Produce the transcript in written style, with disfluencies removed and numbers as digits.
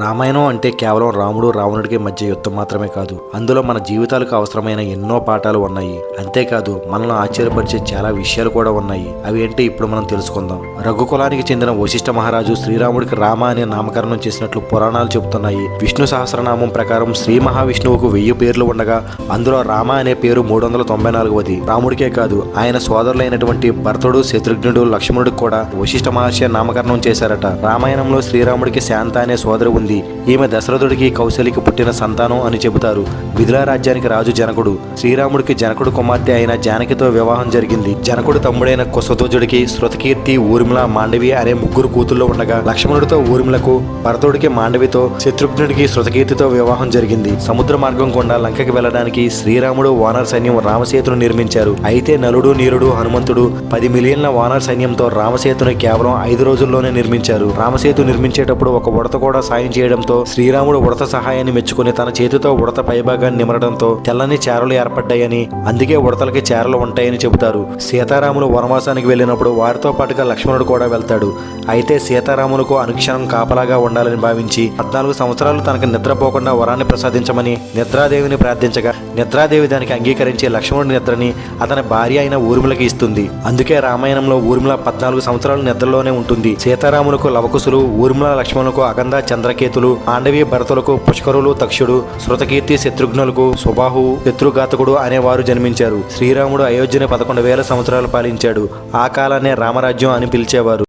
రామాయణం అంటే కేవలం రాముడు రావణుడికి మధ్య యుద్ధం మాత్రమే కాదు. అందులో మన జీవితాలకు అవసరమైన ఎన్నో పాఠాలు ఉన్నాయి. అంతేకాదు మనల్ని ఆశ్చర్యపరిచే చాలా విషయాలు కూడా ఉన్నాయి. అవి ఏంటి ఇప్పుడు మనం తెలుసుకుందాం. రఘుకులానికి చెందిన వశిష్ఠ మహారాజు శ్రీరాముడికి రామ అనే నామకరణం చేసినట్లు పురాణాలు చెబుతున్నాయి. విష్ణు సహస్రనామం ప్రకారం శ్రీ మహావిష్ణువుకు 1000 పేర్లు ఉండగా అందులో రామ అనే పేరు 394వది. రాముడికే కాదు ఆయన సోదరులైనటువంటి భరతుడు, శత్రుఘ్నుడు, లక్ష్మణుడికి కూడా వశిష్ఠ మహర్షి నామకరణం చేశారట. రామాయణంలో శ్రీరాముడికి శాంత అనే సోదరు ఉంది. ఈమె దశరథుడికి కౌశలికి పుట్టిన సంతానం అని చెబుతారు. మిథిలా రాజ్యానికి రాజు జనకుడు. శ్రీరాముడికి జనకుడు కుమార్తె అయిన జానకితో వివాహం జరిగింది. జనకుడు తమ్ముడైన కుశధ్వజుడికి శృతకీర్తి, ఊర్మిళ, మాండవి అనే 3 కూతుళ్ళు ఉండగా లక్ష్మణుడితో ఊర్మిళకు, భరతుడికి మాండవితో, శత్రుఘ్నుడికి శృతకీర్తితో వివాహం జరిగింది. సముద్ర మార్గం గుండా లంకకి వెళ్లడానికి శ్రీరాముడు వానర సైన్యం రామసేతును నిర్మించారు. అయితే నలుడు, నీరుడు, హనుమంతుడు 10 మిలియన్ల వానర సైన్యంతో రామసేతుని కేవలం 5 రోజుల్లోనే నిర్మించారు. రామసేతు నిర్మించేటప్పుడు ఒక ఉడత కూడా సాయం చేయడంతో శ్రీరాముడు ఉడత సహాయాన్ని మెచ్చుకుని తన చేతితో ఉడత పైభాగాన్ని నిమరడంతో తెల్లని చారలు ఏర్పడ్డాయని, అందుకే ఉడతలకి చారలు ఉంటాయని చెబుతారు. సీతారాములు వనవాసానికి వెళ్ళినప్పుడు వారితో పాటుగా లక్ష్మణుడు కూడా వెళ్తాడు. అయితే సీతారాములకు అనుక్షణం కాపలాగా ఉండాలని భావించి 14 సంవత్సరాలు తనకు నిద్రపోకుండా వరాన్ని ప్రసాదించమని నిద్రాదేవిని ప్రార్థించగా నిద్రాదేవి దానికి అంగీకరించి లక్ష్మణుడి నిద్రని అతని భార్య అయిన ఊర్మిళకి ఇస్తుంది. అందుకే రామాయణంలో ఊర్మిళ 14 సంవత్సరాలు నిద్రలోనే ఉంటుంది. సీతారాములకు లవకుశులు, ఊర్మిళ లక్ష్మణులకు అగంధ, చంద్రకేతులు, మాండవి భరతులకు పుష్కరులు, తక్షుడు, శృతకీర్తి, శత్రుఘ్నులకు సుబాహువు, శత్రుఘాతకుడు అనేవారు జన్మించారు. శ్రీరాముడు అయోధ్యని 11,000 సంవత్సరాలు పాలించాడు. ఆ కాలాన్నే రామరాజ్యం అని పిలిచేవారు.